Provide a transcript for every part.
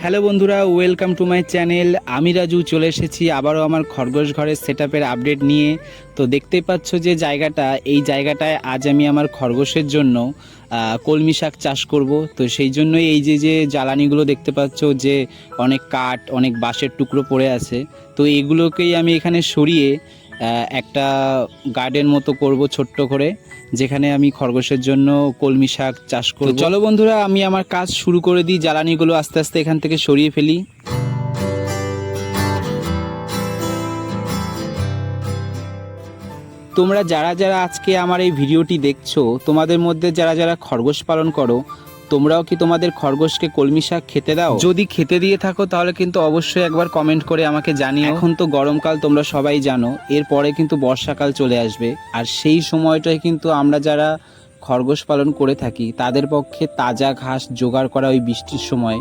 Hello বন্ধুরা, welcome to my channel. আমি রাজু চলে এসেছি আবারও আমার খরগোশ ঘরের সেটআপের আপডেট নিয়ে। তো দেখতেই পাচ্ছ যে এই জায়গাটায় আজ আমি আমার খরগোশের জন্য কলমি শাক চাষ করব। তো সেই জন্যই এই যে জ্বালানিগুলো দেখতে পাচ্ছ যে অনেক কাঠ, অনেক বাঁশের টুকরো পড়ে আছে। তো এগুলোকেই আমি এখানে সরিয়ে একটা গার্ডেন মতো করব ছোট্ট করে, যেখানে আমি খরগোশের জন্য কলমি শাক চাষ করব। চলো বন্ধুরা, আমি আমার কাজ শুরু করে দিই। জ্বালানিগুলো আস্তে আস্তে এখান থেকে সরিয়ে ফেলি। তোমরা যারা যারা আজকে আমার এই ভিডিওটি দেখছো, তোমাদের মধ্যে যারা যারা খরগোশ পালন করো, তোমরাও কি তোমাদের খরগোশকে কলমি শাক খেতে দাও? যদি খেতে দিয়ে থাকো তাহলে কিন্তু অবশ্যই একবার কমেন্ট করে আমাকে জানিও। এখন তো গরমকাল, তোমরা সবাই জানো, এরপরে কিন্তু বর্ষাকাল চলে আসবে। আর সেই সময়টায় কিন্তু আমরা যারা খরগোশ পালন করে থাকি তাদের পক্ষে তাজা ঘাস জোগাড় করা ওই বৃষ্টির সময়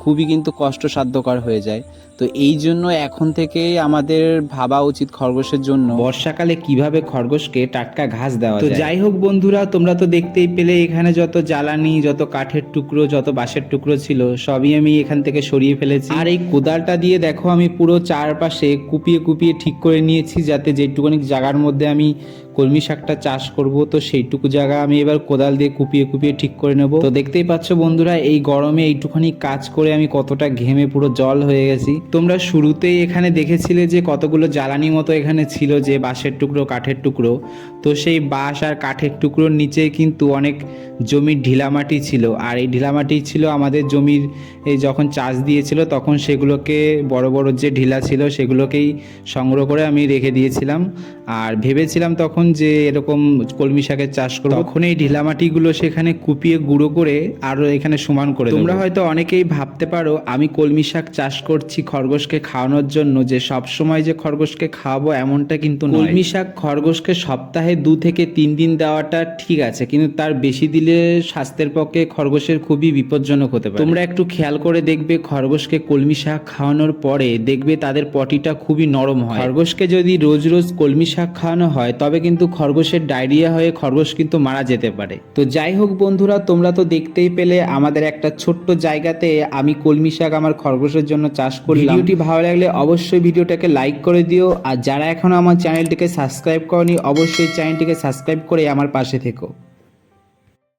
খুবই কিন্তু কষ্টসাধ্যকর হয়ে যায়। তো এই জন্য এখন থেকেই আমাদের ভাবা উচিত খরগোশের জন্য বর্ষাকালে কিভাবে খরগোশকে টাটকা ঘাস দেওয়া যায়। তো যাই হোক বন্ধুরা, তোমরা তো দেখতেই পেলে এখানে যত জ্বালানি, যত কাঠের টুকরো, যত বাঁশের টুকরো ছিল সবই আমি এখান থেকে সরিয়ে ফেলেছি। আর এই কোদালটা দিয়ে দেখো আমি পুরো চারপাশে কুপিয়ে কুপিয়ে ঠিক করে নিয়েছি, যাতে যেটুকুনি জায়গার মধ্যে আমি কলমি শাকটা চাষ করব, তো সেইটুকু জায়গা আমি এবার কোদাল দিয়ে কুপিয়ে কুপিয়ে ঠিক করে নেব। তো দেখতেই পাচ্ছ বন্ধুরা, এই গরমে এইটুখানি কাজ করে আমি কতটা ঘেমে পুরো জল হয়ে গেছি। তোমরা শুরুতেই এখানে দেখেছিলে যে কতগুলো জ্বালানি মতো এখানে ছিল, যে বাঁশের টুকরো, কাঠের টুকরো। তো সেই বাঁশ আর কাঠের টুকরোর নিচে কিন্তু অনেক জমির ঢিলামাটি ছিল, আর এই ঢিলামাটি ছিল আমাদের জমির এই যখন চাষ দিয়েছিল তখন সেগুলোকে বড় বড় যে ঢিলা ছিল সেগুলোকেই সংগ্রহ করে আমি রেখে দিয়েছিলাম। আর ভেবেছিলাম তখন যে এরকম কলমি শাকের চাষ করব, তখন এই ঢিলামাটিগুলো সেখানে কুপিয়ে গুঁড়ো করে আরও এখানে সমান করে। তোমরা হয়তো অনেকেই ভাবতে পারো আমি কলমি শাক চাষ করছি খরগোশকে খাওয়ানোর জন্য, যে সব সময় যে খরগোশকে খাওয়াবো এমনটা কিন্তু নয়। কলমি শাক খরগোশকে সপ্তাহে 2 থেকে 3 দিন দেওয়াটা ঠিক আছে, কিন্তু তার বেশি দিলে স্বাস্থ্যের পক্ষে খরগোশের খুবই বিপজ্জনক হতে পারে। তোমরা একটু খেয়াল করে দেখবে, খরগোশকে কলমি শাক খাওয়ানোর পরে দেখবে তাদের পটিটা খুবই নরম হয়। খরগোশকে যদি রোজ রোজ কলমি শাক খাওয়ানো হয় তবে কিন্তু খরগোশের ডায়রিয়া হয়ে খরগোশ কিন্তু মারা যেতে পারে। তো যাই হোক বন্ধুরা, তোমরা তো দেখতেই পেলে আমাদের একটা ছোট্ট জায়গাতে আমি কলমি শাক আমার খরগোশের জন্য চাষ করলাম। ভিডিওটি ভালো লাগলে অবশ্যই ভিডিওটাকে লাইক করে দিও, আর যারা এখনো আমার চ্যানেলটিকে সাবস্ক্রাইব করনি অবশ্যই চ্যানেলটিকে সাবস্ক্রাইব করে আমার পাশে থেকো।